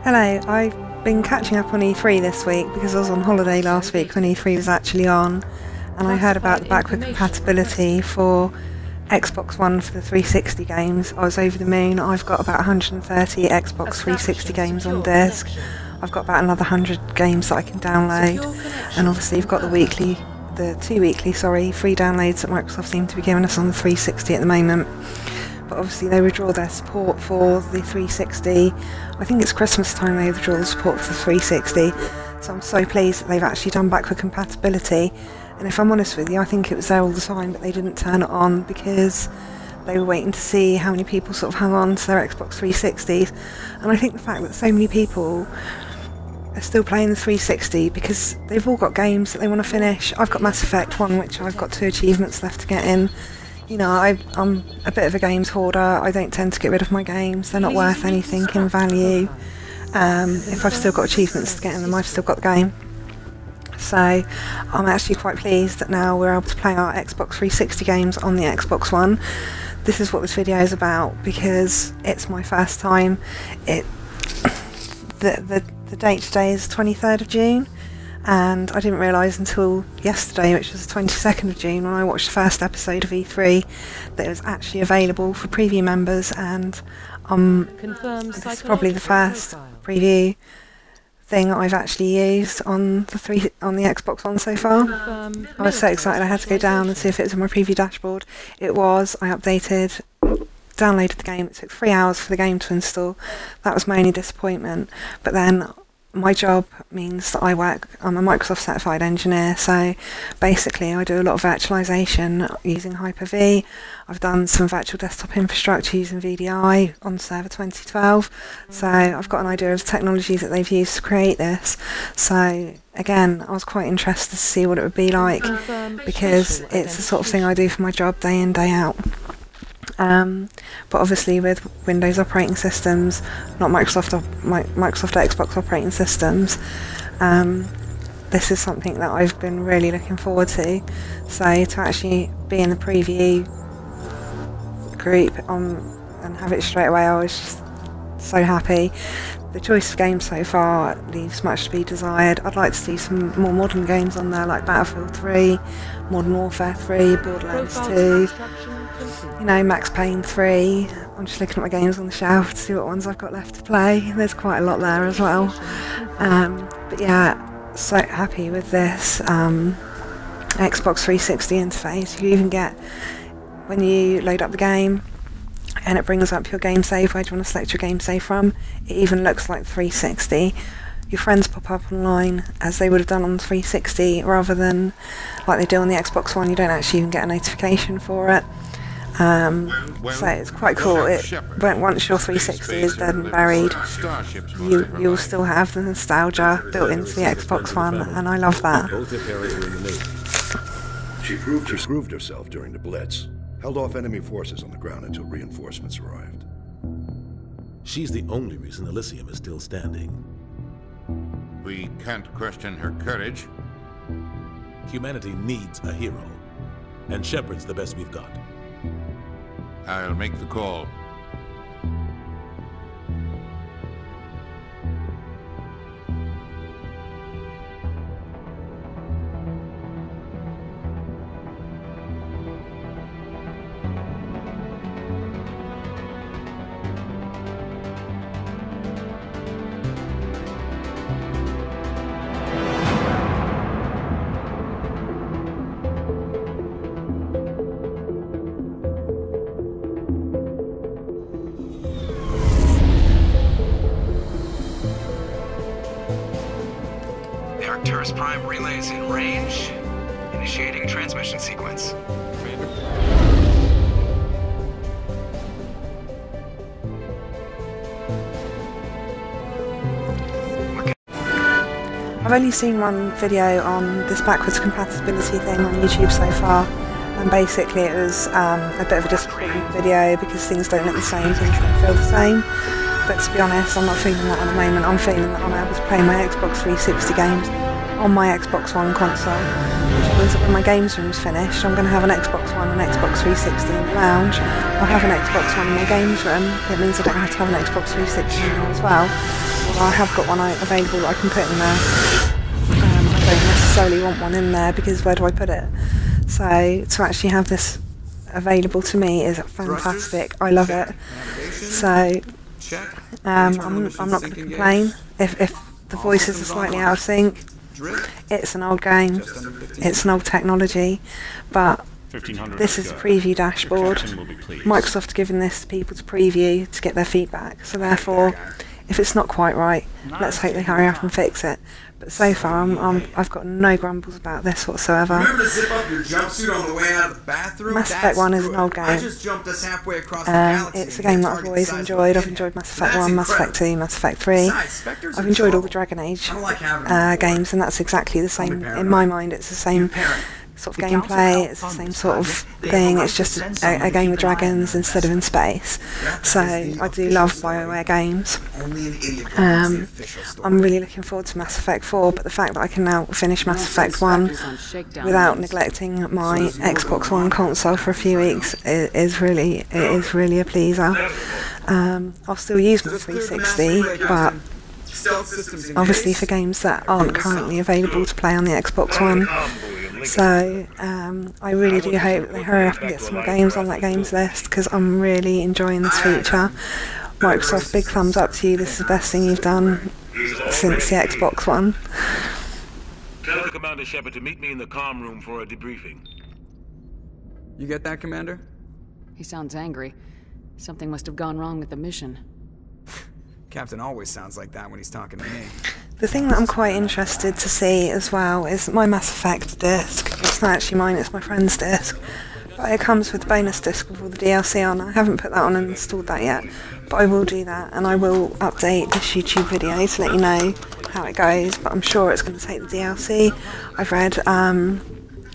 Hello, I've been catching up on E3 this week because I was on holiday last week when E3 was actually on, and I heard about the backward compatibility for Xbox One for the 360 games. I was over the moon. I've got about 130 Xbox 360 games on disc. I've got about another 100 games that I can download, and obviously you've got the two weekly free downloads that Microsoft seem to be giving us on the 360 at the moment. But obviously they withdraw their support for the 360. I think it's Christmas time they withdraw the support for the 360. So I'm so pleased that they've actually done backward compatibility. And if I'm honest with you, I think it was there all the time, but they didn't turn it on because they were waiting to see how many people sort of hung on to their Xbox 360s. And I think the fact that so many people are still playing the 360 because they've all got games that they want to finish. I've got Mass Effect 1, which I've got 2 achievements left to get in. You know, I'm a bit of a games hoarder. I don't tend to get rid of my games. They're not worth anything in value. If I've still got achievements to get in them, I've still got the game. So I'm actually quite pleased that now we're able to play our Xbox 360 games on the Xbox One. This is what this video is about because it's my first time. The date today is 23rd of June. And I didn't realise until yesterday, which was the 22nd of June, when I watched the first episode of E3, that it was actually available for preview members, and this is probably the first preview thing I've actually used on the Xbox One so far. I was so excited I had to go down and see if it was on my preview dashboard. It was. I downloaded the game. It took 3 hours for the game to install. That was my only disappointment. But then my job means that I'm a Microsoft certified engineer, so basically I do a lot of virtualization using Hyper-V. I've done some virtual desktop infrastructure using VDI on Server 2012, so I've got an idea of the technologies that they've used to create this. So again, I was quite interested to see what it would be like because it's the sort of thing I do for my job day in, day out. But obviously with Windows operating systems, not Microsoft Xbox operating systems, this is something that I've been really looking forward to. So to actually be in the preview group and have it straight away, I was just so happy. The choice of games so far leaves much to be desired. I'd like to see some more modern games on there like Battlefield 3, Modern Warfare 3, Borderlands 2, you know, Max Payne 3. I'm just looking at my games on the shelf to see what ones I've got left to play. There's quite a lot there as well. But yeah, so happy with this Xbox 360 interface. You even get, when you load up the game and it brings up your game save, where do you want to select your game save from, it even looks like 360. Your friends pop up online as they would have done on the 360 rather than like they do on the Xbox One. You don't actually even get a notification for it. So it's quite cool. Once your 360 is dead and buried, you'll still have the nostalgia built into the Xbox One, and I love that. She proved herself during the Blitz, held off enemy forces on the ground until reinforcements arrived. She's the only reason Elysium is still standing. We can't question her courage. Humanity needs a hero, and Shepard's the best we've got. I'll make the call. Arcturus Prime relays in range. Initiating transmission sequence. I've only seen one video on this backwards compatibility thing on YouTube so far, and basically it was a bit of a disappointing video because things don't look the same, things don't feel the same. But to be honest, I'm not feeling that at the moment. I'm feeling that I'm able to play my Xbox 360 games on my Xbox One console, which means that when my games room's finished, I'm going to have an Xbox One and Xbox 360 in the lounge. I'll have an Xbox One in my games room. It means I don't have to have an Xbox 360 as well. I have got one available that I can put in there. I don't necessarily want one in there because where do I put it? So to actually have this available to me is fantastic. I love it. So I'm not going to complain if the voices are slightly out of sync. It's an old game, it's an old technology, but this is a preview dashboard. Microsoft are giving this to people to preview to get their feedback, so therefore if it's not quite right, let's hope they hurry up and fix it. But so far I've got no grumbles about this whatsoever. Remember to zip up your jumpsuit on the way out of the bathroom? Mass Effect 1 is an old game. I just jumped us halfway across the galaxy. It's a game that I've always enjoyed. I've enjoyed Mass Effect 1, Mass Effect 2, Mass Effect 3. I've enjoyed all the Dragon Age games, and that's exactly the same. In my mind, it's the same sort of gameplay, it's the same sort of thing, it's just a game with dragons instead of in space. So I do love BioWare games. I'm really looking forward to Mass Effect 4, but the fact that I can now finish Mass Effect 1 without neglecting my Xbox One console for a few weeks is really a pleaser. I'll still use my 360, but obviously for games that aren't currently available to play on the Xbox One. So I really do hope they hurry up and get some more games on that games list, because I'm really enjoying this feature. Microsoft, big thumbs up to you. This is the best thing you've done since the Xbox One. Tell Commander Shepard to meet me in the comm room for a debriefing. You get that, Commander? He sounds angry. Something must have gone wrong with the mission. Captain always sounds like that when he's talking to me. The thing that I'm quite interested to see as well is my Mass Effect disc. It's not actually mine, it's my friend's disc. But it comes with a bonus disc with all the DLC on. I haven't put that on and installed that yet, but I will do that, and I will update this YouTube video to let you know how it goes, but I'm sure it's going to take the DLC. I've read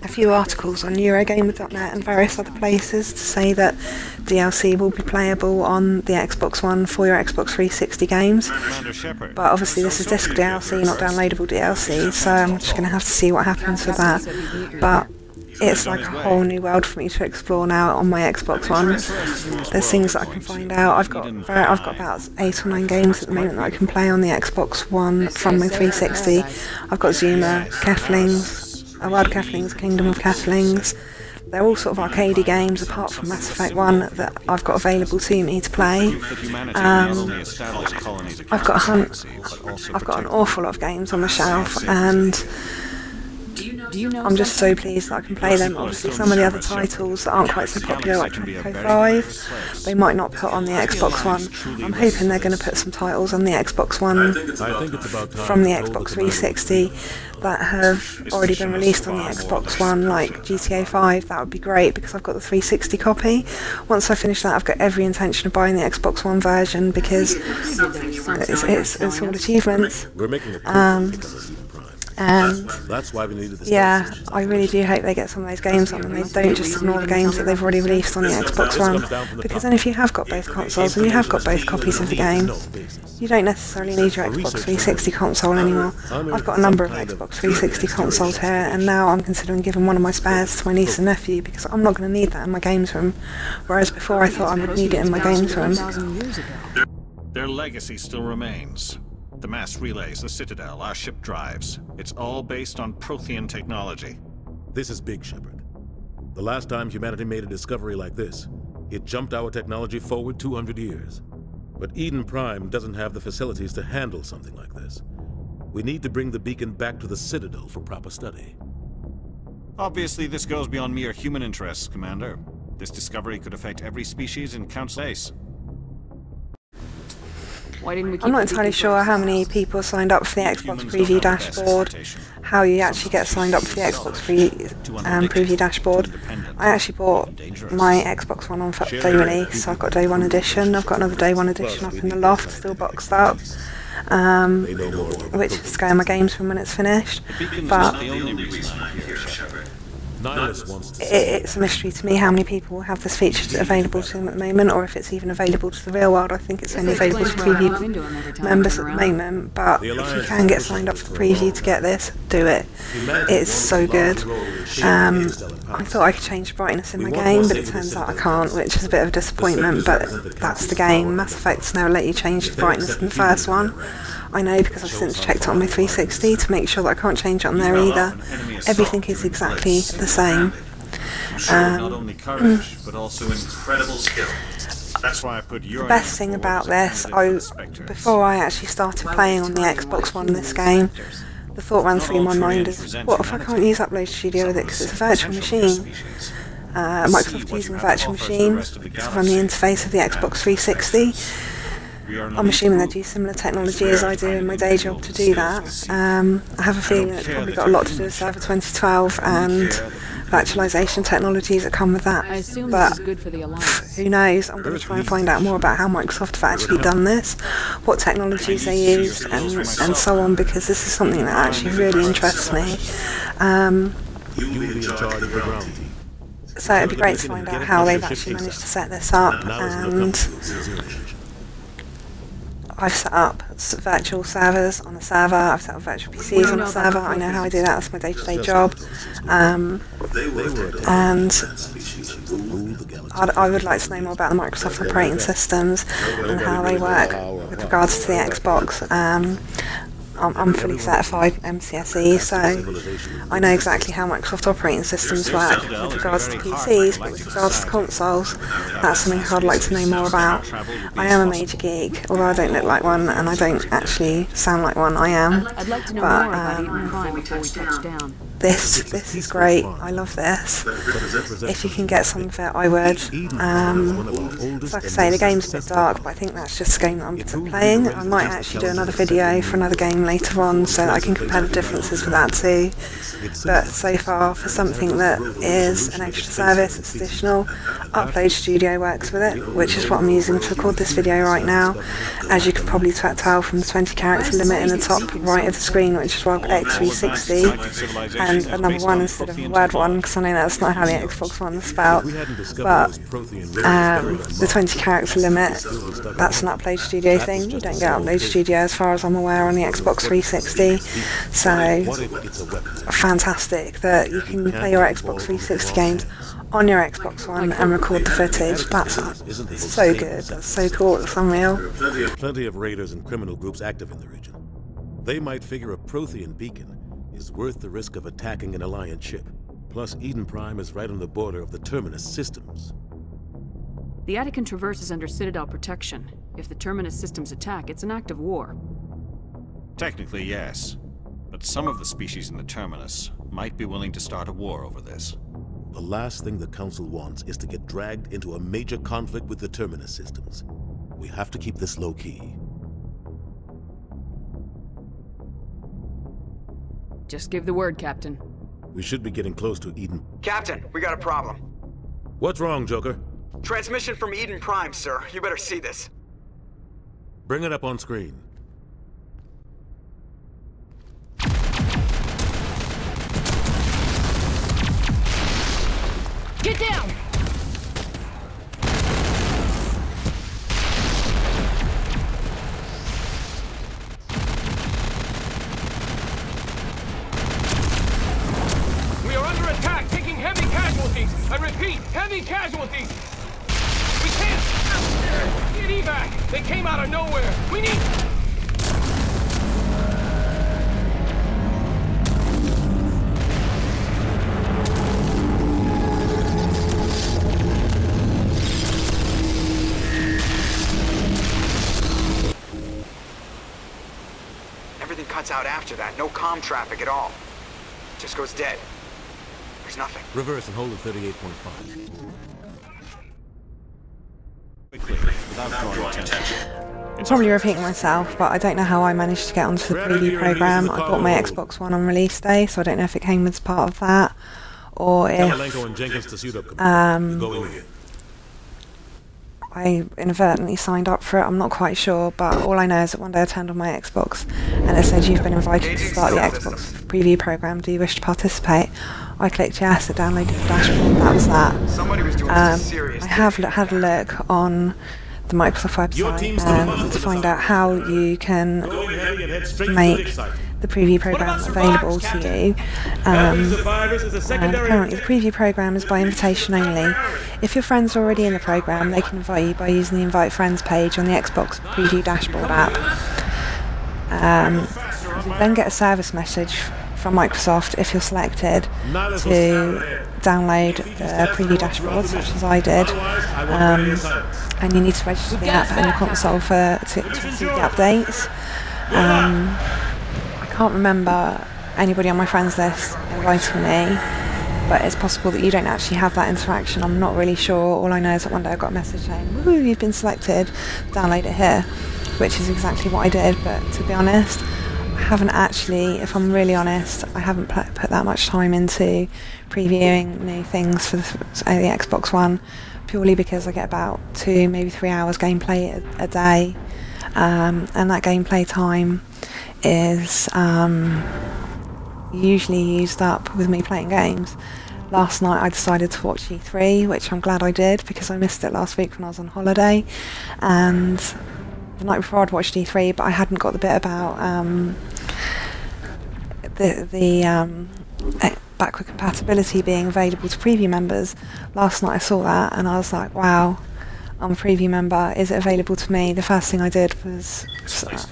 a few articles on Eurogamer.net and various other places to say that DLC will be playable on the Xbox One for your Xbox 360 games. But obviously this is disc DLC, not downloadable DLC, so I'm just going to have to see what happens with that. But it's like a whole new world for me to explore now on my Xbox One. There's things that I can find out. I've got about 8 or 9 games at the moment that I can play on the Xbox One from my 360. I've got Zuma, Keflings, A World of Keflings, Kingdom of Keflings. They're all sort of arcadey games apart from Mass Effect 1 that I've got available to me to play. I've got an awful lot of games on the shelf, and I'm just so pleased that I can play them. Obviously some of the other titles that aren't quite so popular, like Tropico 5, they might not put on the Xbox One. I'm hoping they're going to put some titles on the Xbox One from the Xbox 360 that have already been released on the Xbox One, like GTA 5. That would be great because I've got the 360 copy. Once I finish that, I've got every intention of buying the Xbox One version because it's all achievements. And that's why we needed this. Yeah, I really do hope they get some of those games on and they don't just ignore the games that they've already released on the Xbox One, because then if you have got both consoles and you have got both copies of the game, you don't necessarily need your Xbox 360 console anymore. I've got a number of Xbox 360 consoles here, and now I'm considering giving one of my spares to my niece and nephew because I'm not going to need that in my games room, whereas before I thought I would need it in my games room. Their legacy still remains. The mass relays, the Citadel, our ship drives. It's all based on Prothean technology. This is big, Shepard. The last time humanity made a discovery like this, it jumped our technology forward 200 years. But Eden Prime doesn't have the facilities to handle something like this. We need to bring the beacon back to the Citadel for proper study. Obviously, this goes beyond mere human interests, Commander. This discovery could affect every species in Council Ace. I'm not entirely sure how many people signed up for the Xbox Preview dashboard, how you actually get signed up for the Xbox Preview dashboard. I actually bought my Xbox One on day release, so I've got Day 1 edition. I've got another Day 1 edition up in the loft, still boxed up, which is going my games from when it's finished. But it's a mystery to me how many people have this feature available to them at the moment, or if it's even available to the real world. I think it's only available to preview members at the moment, but if you can get signed up for preview to get this, do it. It's so good. I thought I could change the brightness in my game, but it turns out I can't, which is a bit of a disappointment, but that's the game. Mass Effect's now let you change the brightness in the first one. I know because I've since checked it on my 360 to make sure that I can't change it on there either. Everything is exactly the same. Not only courage, but also incredible skill. That's why I put your The best thing about this, before I actually started playing on the Xbox One this game, the thought ran through my mind is, what if I can't use Upload Studio with it because it's a virtual machine? Microsoft using a virtual machine to run the interface of the Xbox 360. I'm assuming they do similar technology as I do in my day job to do that. I have a feeling it's probably got a lot to do with Server 2012 and virtualization technologies that come with that. I assume But this is good for the Alliance. who knows? I'm going to try and find out more about how Microsoft have actually done this, what technologies they used, and so on, because this is something that actually really interests me. You will be in charge of the ground team. So it'd be great to find out how they've actually managed to set this up, and I've set up virtual servers on a server, I've set up virtual PCs on a server, I know how I do that, that's my day-to-day job. And I would like to know more about the Microsoft operating systems and how they work with regards to the Xbox. I'm fully certified MCSE, so I know exactly how Microsoft operating systems work with regards to PCs, but with regards to consoles, that's something I'd like to know more about. I am a major geek, although I don't look like one and I don't actually sound like one, I am. I'd like to know more about Eden Prime before we touch down. This is great, I love this. If you can get some of it, I would. Like I say, the game's a bit dark, but I think that's just a game that I'm playing. I might actually do another video for another game later on so that I can compare the differences with that too. But so far, for something that is an extra service, it's additional, Upload Studio works with it, which is what I'm using to record this video right now. As you can probably tell from the 20 character limit in the top right of the screen, which is why I've got X360. And another one instead of a word one, because I know that's not how the Xbox One is spelled. But the 20 character limit, that's an Upload Studio thing. You don't get Upload Studio as far as I'm aware on the Xbox 360. So fantastic that you can play your Xbox 360 games on your Xbox One and record the footage. That's so good, that's so cool, it's unreal. Plenty of raiders and criminal groups active in the region. They might figure a Prothean beacon is worth the risk of attacking an Alliance ship. Plus, Eden Prime is right on the border of the Terminus systems. The Attican Traverse is under Citadel protection. If the Terminus systems attack, it's an act of war. Technically, yes. But some of the species in the Terminus might be willing to start a war over this. The last thing the Council wants is to get dragged into a major conflict with the Terminus systems. We have to keep this low-key. Just give the word, Captain. We should be getting close to Eden. Captain, we got a problem. What's wrong, Joker? Transmission from Eden Prime, sir. You better see this. Bring it up on screen. Get down! We are under attack, taking heavy casualties. I repeat, heavy casualties. We can't get evac. They came out of nowhere. We need... Everything cuts out after that. No comm traffic at all. Just goes dead. There's nothing. Reverse and hold at 38.5. I'm probably repeating myself, but I don't know how I managed to get onto the preview program. I bought my Xbox One on release day, so I don't know if it came as part of that, or if I inadvertently signed up for it. I'm not quite sure, but all I know is that one day I turned on my Xbox and it said, "You've been invited to start the Xbox preview program. Do you wish to participate?" I clicked yes, it downloaded the dashboard, that was that. Somebody was doing some serious I have had a look on the Microsoft website to find out how you can make the preview program available to you. And apparently the preview program is by invitation only. If your friends are already in the program, they can invite you by using the Invite Friends page on the Xbox Preview Dashboard app. You then get a service message from Microsoft if you're selected to download the preview dashboard, such as I did, and you need to register the app and the console to receive the updates. I can't remember anybody on my friends list inviting me, but it's possible that you don't actually have that interaction. I'm not really sure. All I know is that one day I got a message saying, "Woo, you've been selected, download it here," which is exactly what I did. But to be honest, I haven't actually, if I'm really honest, I haven't put that much time into previewing new things for the Xbox One, purely because I get about 2, maybe 3 hours gameplay a day, and that gameplay time is usually used up with me playing games. Last night I decided to watch E3, which I'm glad I did because I missed it last week when I was on holiday, and the night before I'd watched E3, but I hadn't got the bit about the backward compatibility being available to preview members. Last night I saw that and I was like, wow, I'm a preview member, is it available to me? The first thing I did was,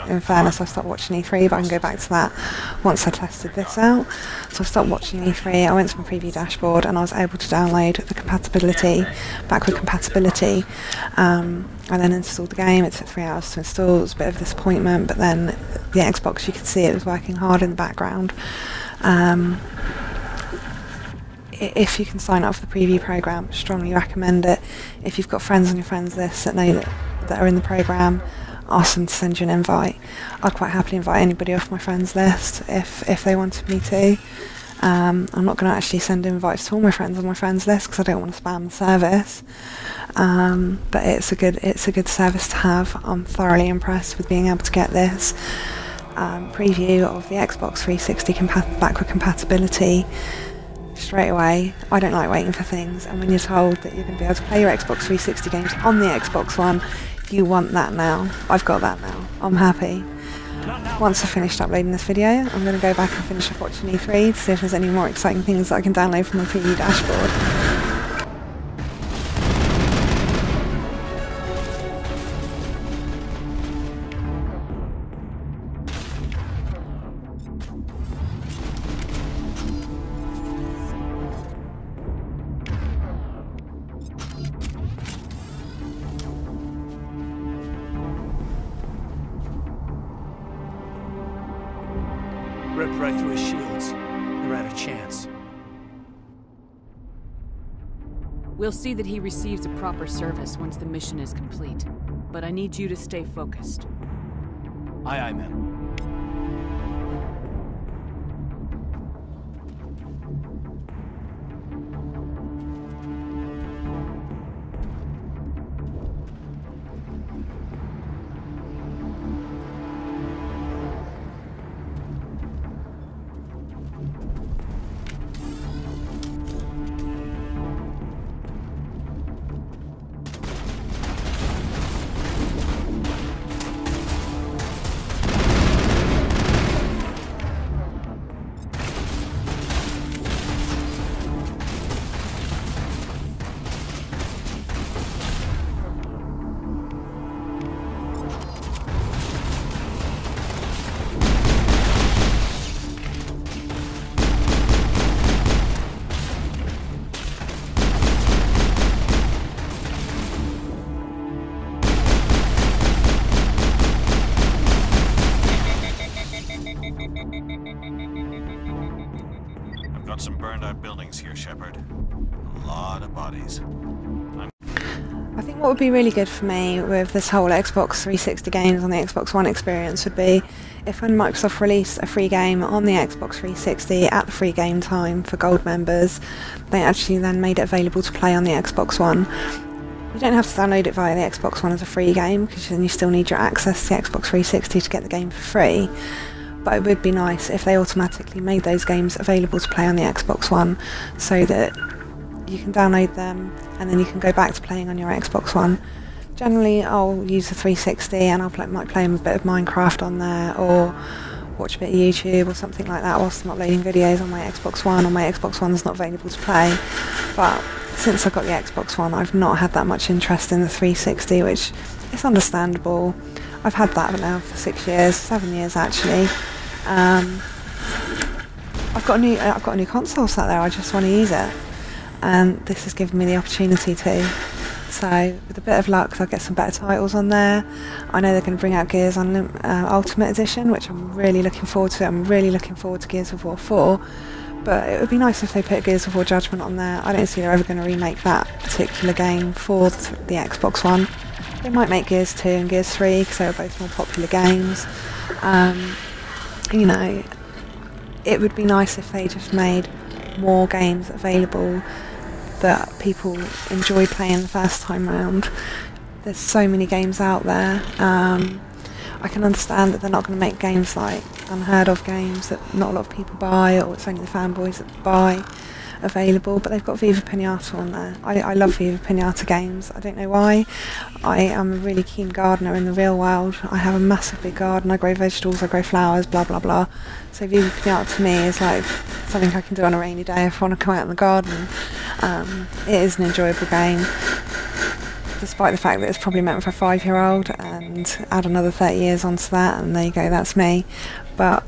in fairness, I stopped watching E3, but I can go back to that once I tested this out. So I stopped watching E3, I went to my preview dashboard and I was able to download the compatibility, backward compatibility, and then installed the game. It took 3 hours to install. It was a bit of a disappointment, but then the Xbox, you could see it was working hard in the background. If you can sign up for the preview program, strongly recommend it. If you've got friends on your friends list that know that are in the program, ask them to send you an invite. I'd quite happily invite anybody off my friends list if they wanted me to. I'm not going to actually send invites to all my friends on my friends list because I don't want to spam the service. But it's a good service to have. I'm thoroughly impressed with being able to get this preview of the Xbox 360 backward compatibility straight away. I don't like waiting for things, and when you're told that you're going to be able to play your Xbox 360 games on the Xbox One, you want that now. I've got that now. I'm happy. Once I've finished uploading this video, I'm going to go back and finish up watching E3 to see if there's any more exciting things that I can download from the preview dashboard. Ripped right through his shields. They're out of chance. We'll see that he receives a proper service once the mission is complete. But I need you to stay focused. Aye, aye, ma'am. Got some burned out buildings here, Shepard. A lot of bodies. I think what would be really good for me with this whole Xbox 360 games on the Xbox One experience would be if when Microsoft released a free game on the Xbox 360 at the free game time for gold members, they actually then made it available to play on the Xbox One. You don't have to download it via the Xbox One as a free game, because then you still need your access to the Xbox 360 to get the game for free. But it would be nice if they automatically made those games available to play on the Xbox One, so that you can download them and then you can go back to playing on your Xbox One. Generally I'll use the 360 and might play a bit of Minecraft on there, or watch a bit of YouTube or something like that whilst I'm uploading videos on my Xbox One, or my Xbox One's not available to play. But since I got the Xbox One, I've not had that much interest in the 360, which is understandable. I've had that now for 6 years, 7 years actually. I've got a new console sat there. I just want to use it, and this has given me the opportunity to. So with a bit of luck, I'll get some better titles on there. I know they're going to bring out Gears on Ultimate Edition, which I'm really looking forward to. I'm really looking forward to Gears of War 4. But it would be nice if they put Gears of War Judgment on there. I don't see they're ever going to remake that particular game for the Xbox One. They might make Gears 2 and Gears 3 because they were both more popular games. You know, it would be nice if they just made more games available that people enjoy playing the first time round. There's so many games out there. I can understand that they're not going to make games like unheard of games that not a lot of people buy, or it's only the fanboys that buy available, but they've got Viva Pinata on there. I love Viva Pinata games. I don't know why. I am a really keen gardener in the real world. I have a massive big garden. I grow vegetables, I grow flowers, blah blah blah. So Viva Pinata to me is like something I can do on a rainy day if I want to come out in the garden. It is an enjoyable game, despite the fact that it's probably meant for a 5-year-old, and add another 30 years onto that and there you go, that's me. But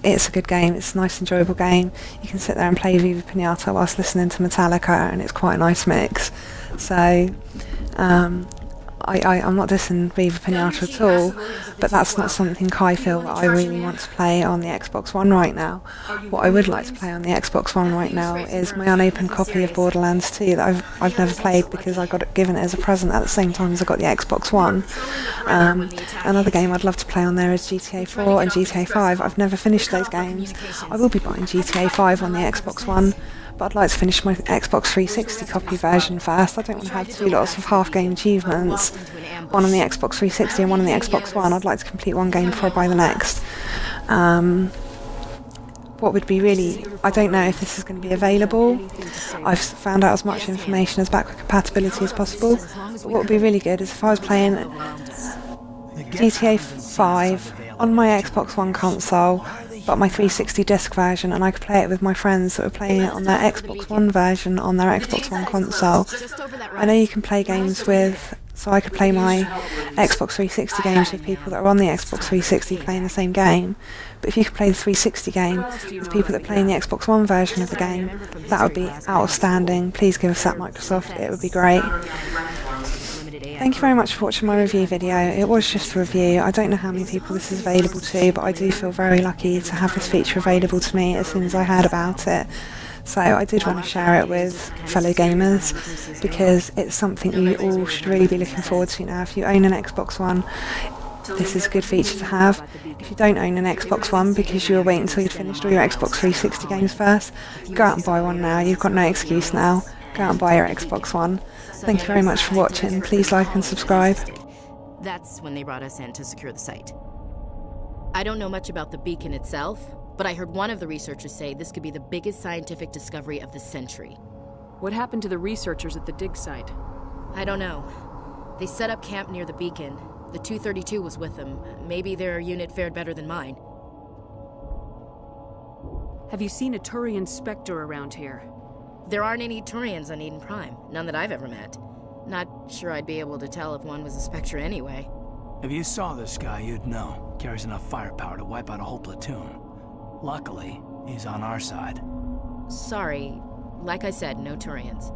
it's a good game, it's a nice enjoyable game. You can sit there and play Viva Pinata whilst listening to Metallica, and it's quite a nice mix. So I'm not dissing Viva Pinata at all, but that's not something I feel that I really want to play on the Xbox One right now. What I would like to play on the Xbox One right now is my unopened copy of Borderlands 2 that I've never played because I got it given it as a present at the same time as I got the Xbox One. Another game I'd love to play on there is GTA 4 and GTA 5. I've never finished those games. I will be buying GTA 5 on the Xbox One, but I'd like to finish my Xbox 360 copy version first. I don't want to have 2 lots of half-game achievements, one on the Xbox 360 and one on the Xbox One. I'd like to complete one game before I buy the next. What would be really, I don't know if this is going to be available. I've found out as much information as backward compatibility as possible, but what would be really good is if I was playing GTA 5 on my Xbox One console, but my 360 disc version, and I could play it with my friends that were playing it on their Xbox One version on their Xbox One console. I know you can play games with, so I could play my Xbox 360 games with people that are on the Xbox 360 playing the same game, but if you could play the 360 game with people that are playing the Xbox One version of the game, that would be outstanding. Please give us that, Microsoft, it would be great. Thank you very much for watching my review video. It was just a review. I don't know how many people this is available to, but I do feel very lucky to have this feature available to me as soon as I heard about it. So I did want to share it with fellow gamers because it's something you all should really be looking forward to now. If you own an Xbox One, this is a good feature to have. If you don't own an Xbox One because you were waiting until you'd finished all your Xbox 360 games first, go out and buy one now. You've got no excuse now. Go out and buy your Xbox One. Thank you very much for watching. Please like and subscribe. That's when they brought us in to secure the site. I don't know much about the beacon itself, but I heard one of the researchers say this could be the biggest scientific discovery of the century. What happened to the researchers at the dig site? I don't know. They set up camp near the beacon. The 232 was with them. Maybe their unit fared better than mine. Have you seen a Turian Spectre around here? There aren't any Turians on Eden Prime. None that I've ever met. Not sure I'd be able to tell if one was a Spectre anyway. If you saw this guy, you'd know. Carries enough firepower to wipe out a whole platoon. Luckily, he's on our side. Sorry. Like I said, no Turians.